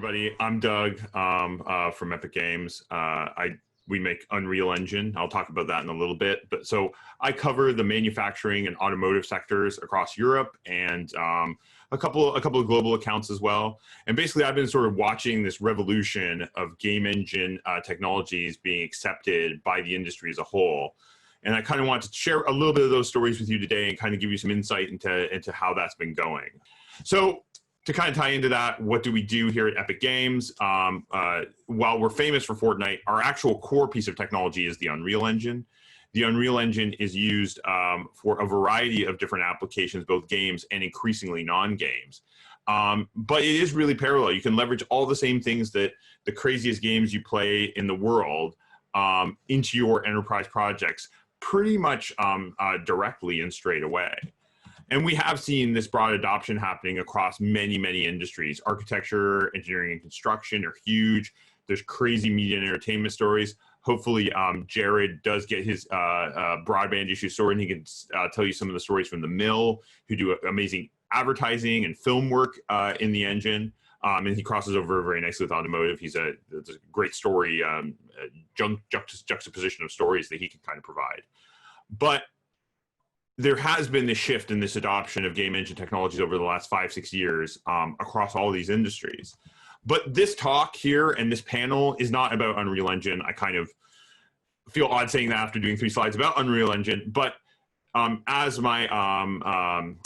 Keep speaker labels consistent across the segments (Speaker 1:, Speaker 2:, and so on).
Speaker 1: everybody. I'm Doug from Epic Games. We make Unreal Engine. I'll talk about that in a little bit. But so I cover the manufacturing and automotive sectors across Europe and a couple of global accounts as well. And basically, I've been sort of watching this revolution of game engine technologies being accepted by the industry as a whole. And I kind of want to share a little bit of those stories with you today and kind of give you some insight into how that's been going. So to kind of tie into that, what do we do here at Epic Games? While we're famous for Fortnite, our actual core piece of technology is the Unreal Engine. The Unreal Engine is used for a variety of different applications, both games and increasingly non-games. But it is really parallel. You can leverage all the same things that the craziest games you play in the world into your enterprise projects pretty much directly and straight away. And we have seen this broad adoption happening across many, many industries. Architecture, engineering, and construction are huge. There's crazy media and entertainment stories. Hopefully, Jared does get his broadband issue sorted, and he can tell you some of the stories from The Mill, who do amazing advertising and film work in the engine. And he crosses over very nicely with automotive. It's a great story, juxtaposition of stories that he can kind of provide. But there has been this shift in this adoption of game engine technologies over the last 5-6 years across all these industries. But this talk here and this panel is not about Unreal Engine. I kind of feel odd saying that after doing 3 slides about Unreal Engine. But as my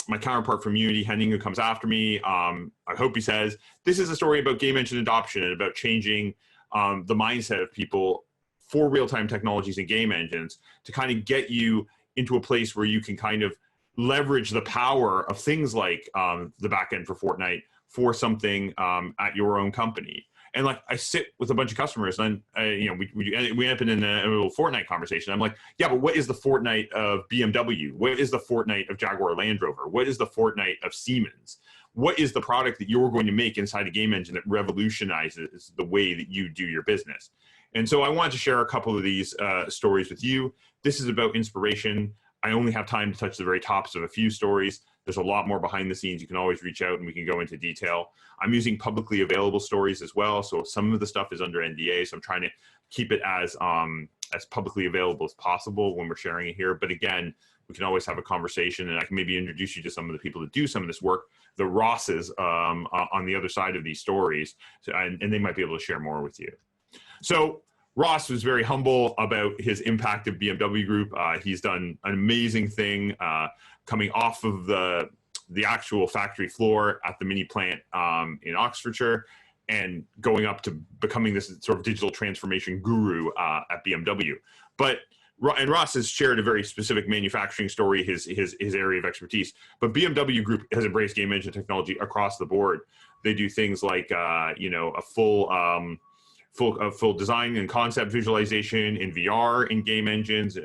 Speaker 1: my counterpart from Unity, Henning, who comes after me, I hope he says, this is a story about game engine adoption and about changing the mindset of people for real-time technologies and game engines to kind of get you into a place where you can kind of leverage the power of things like the backend for Fortnite for something at your own company. And like, I sit with a bunch of customers, and we end up in a little Fortnite conversation. I'm like, yeah, but what is the Fortnite of BMW? What is the Fortnite of Jaguar Land Rover? What is the Fortnite of Siemens? What is the product that you're going to make inside a game engine that revolutionizes the way that you do your business? And so I wanted to share a couple of these stories with you. This is about inspiration. I only have time to touch the very tops of a few stories. There's a lot more behind the scenes. You can always reach out and we can go into detail. I'm using publicly available stories as well. So some of the stuff is under NDA. So I'm trying to keep it as publicly available as possible when we're sharing it here. But again, we can always have a conversation, and I can maybe introduce you to some of the people that do some of this work, the Rosses on the other side of these stories, and they might be able to share more with you. So Ross was very humble about his impact of BMW Group. He's done an amazing thing coming off of the actual factory floor at the mini plant in Oxfordshire and going up to becoming this sort of digital transformation guru at BMW. And Ross has shared a very specific manufacturing story, his area of expertise. But BMW Group has embraced game engine technology across the board. They do things like a full design and concept visualization in VR in game engines.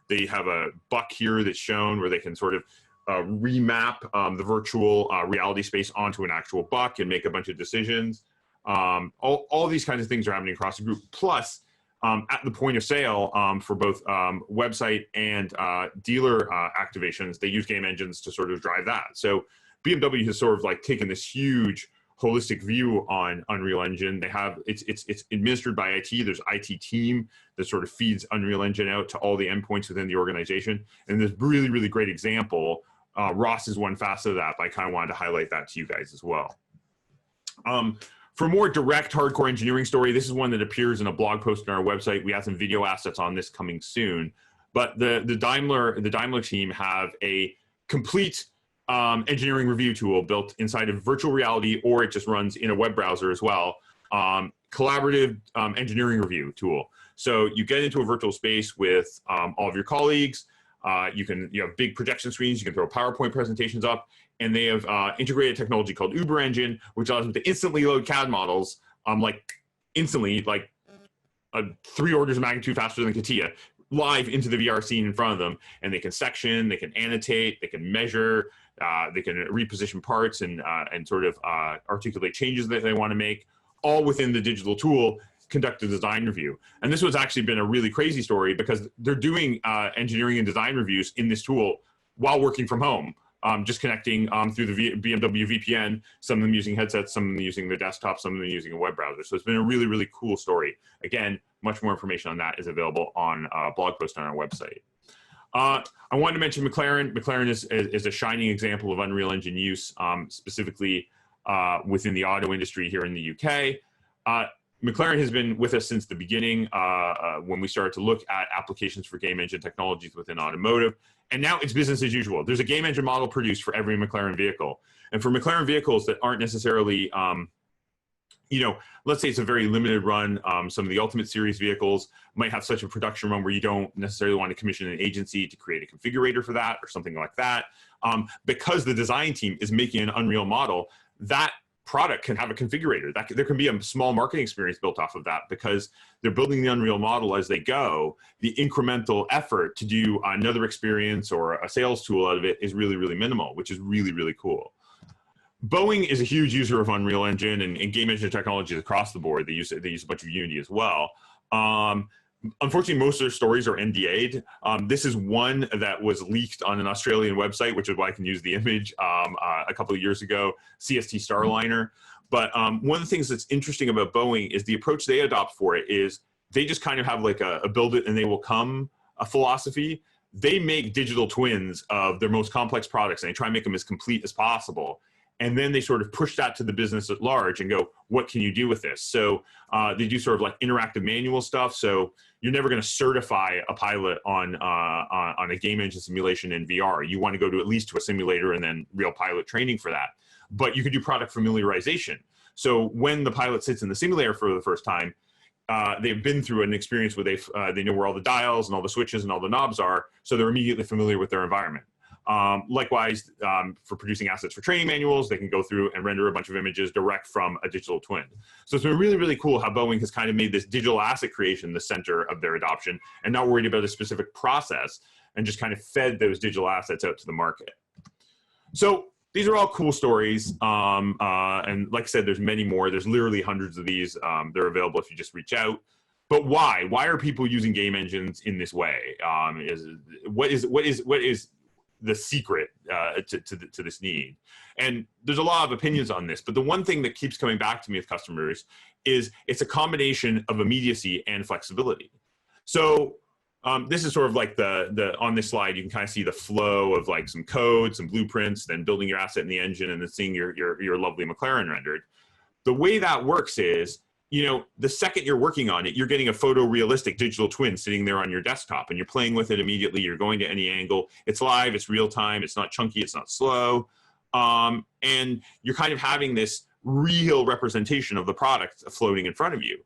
Speaker 1: They have a buck here that's shown where they can sort of remap the virtual reality space onto an actual buck and make a bunch of decisions. All these kinds of things are happening across the group. Plus, at the point of sale for both website and dealer activations, they use game engines to sort of drive that. So BMW has sort of like taken this huge holistic view on Unreal Engine. They have it's administered by IT. There's an IT team that sort of feeds Unreal Engine out to all the endpoints within the organization. And there's really, really great example. Ross is one facet of that, but I kind of wanted to highlight that to you guys as well. For more direct hardcore engineering story, this is one that appears in a blog post on our website. We have some video assets on this coming soon. But the Daimler team have a complete engineering review tool built inside of virtual reality, or it just runs in a web browser as well. Collaborative engineering review tool. So you get into a virtual space with all of your colleagues. You have big projection screens. You can throw PowerPoint presentations up, and they have integrated technology called Uber Engine, which allows them to instantly load CAD models, instantly, 3 orders of magnitude faster than CATIA, live into the VR scene in front of them, and they can section, they can annotate, they can measure. They can reposition parts and sort of articulate changes that they want to make, all within the digital tool, conduct a design review. And this has actually been a really crazy story because they're doing engineering and design reviews in this tool while working from home. just connecting through the BMW VPN, some of them using headsets, some of them using their desktop, some of them using a web browser. So it's been a really, really cool story. Again, much more information on that is available on a blog post on our website. I wanted to mention McLaren. McLaren is a shining example of Unreal Engine use, specifically within the auto industry here in the UK. McLaren has been with us since the beginning when we started to look at applications for game engine technologies within automotive. And now it's business as usual. There's a game engine model produced for every McLaren vehicle. And for McLaren vehicles that aren't necessarily, let's say it's a very limited run. Some of the Ultimate Series vehicles might have such a production run where you don't necessarily want to commission an agency to create a configurator for that or something like that. Because the design team is making an Unreal model, that product can have a configurator. There can be a small marketing experience built off of that because they're building the Unreal model as they go. The incremental effort to do another experience or a sales tool out of it is really, really minimal, which is really, really cool. Boeing is a huge user of Unreal Engine and game engine technologies across the board. They use a bunch of Unity as well. Unfortunately, most of their stories are NDA'd. This is one that was leaked on an Australian website, which is why I can use the image a couple of years ago, CST Starliner. But one of the things that's interesting about Boeing is the approach they adopt for it is they just kind of have like a build it and they will come a philosophy. They make digital twins of their most complex products and they try and make them as complete as possible. And then they sort of push that to the business at large and go, what can you do with this? So they do sort of like interactive manual stuff. So you're never going to certify a pilot on a game engine simulation in VR. You want to go to at least to a simulator and then real pilot training for that. But you could do product familiarization. So when the pilot sits in the simulator for the first time, they've been through an experience where they know where all the dials and all the switches and all the knobs are. So they're immediately familiar with their environment. Likewise, for producing assets for training manuals, they can go through and render a bunch of images direct from a digital twin. So it's been really, really cool how Boeing has kind of made this digital asset creation the center of their adoption and not worried about a specific process and just kind of fed those digital assets out to the market. So these are all cool stories. And like I said, there's many more. There's literally hundreds of these. They're available if you just reach out. But why? Why are people using game engines in this way? What is the secret to this need? And there's a lot of opinions on this, but the one thing that keeps coming back to me with customers is it's a combination of immediacy and flexibility. So this is sort of like on this slide, you can kind of see the flow of like some code, some blueprints, then building your asset in the engine and then seeing your lovely McLaren rendered. The way that works is, the second you're working on it, you're getting a photorealistic digital twin sitting there on your desktop and you're playing with it immediately. You're going to any angle. It's live, it's real time, it's not chunky, it's not slow. And you're kind of having this real representation of the product floating in front of you.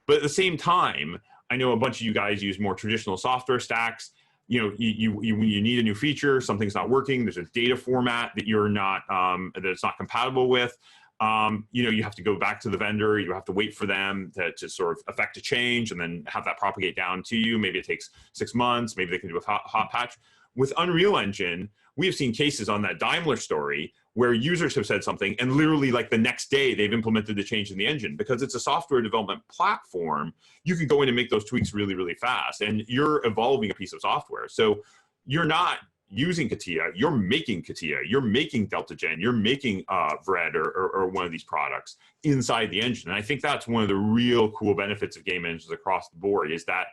Speaker 1: But at the same time, I know a bunch of you guys use more traditional software stacks. You need a new feature, something's not working, there's a data format that that it's not compatible with. You have to go back to the vendor, you have to wait for them to sort of affect a change and then have that propagate down to you. Maybe it takes 6 months, maybe they can do a hot patch. With Unreal Engine, we have seen cases on that Daimler story where users have said something and literally like the next day they've implemented the change in the engine. Because it's a software development platform, you can go in and make those tweaks really, really fast. And you're evolving a piece of software. So you're not using CATIA, you're making CATIA, you're making Delta Gen, you're making VRED or one of these products inside the engine. And I think that's one of the real cool benefits of game engines across the board is that,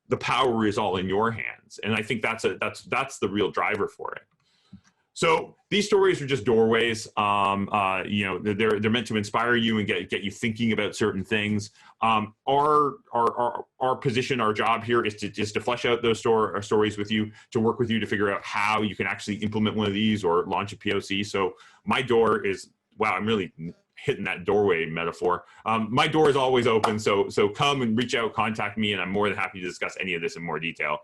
Speaker 1: the power is all in your hands. And I think that's the real driver for it. So these stories are just doorways. They're meant to inspire you and get you thinking about certain things. Our position, our job here is to flesh out those stories with you, to work with you to figure out how you can actually implement one of these or launch a POC. So my door is, wow, I'm really hitting that doorway metaphor. My door is always open. So come and reach out, contact me, and I'm more than happy to discuss any of this in more detail.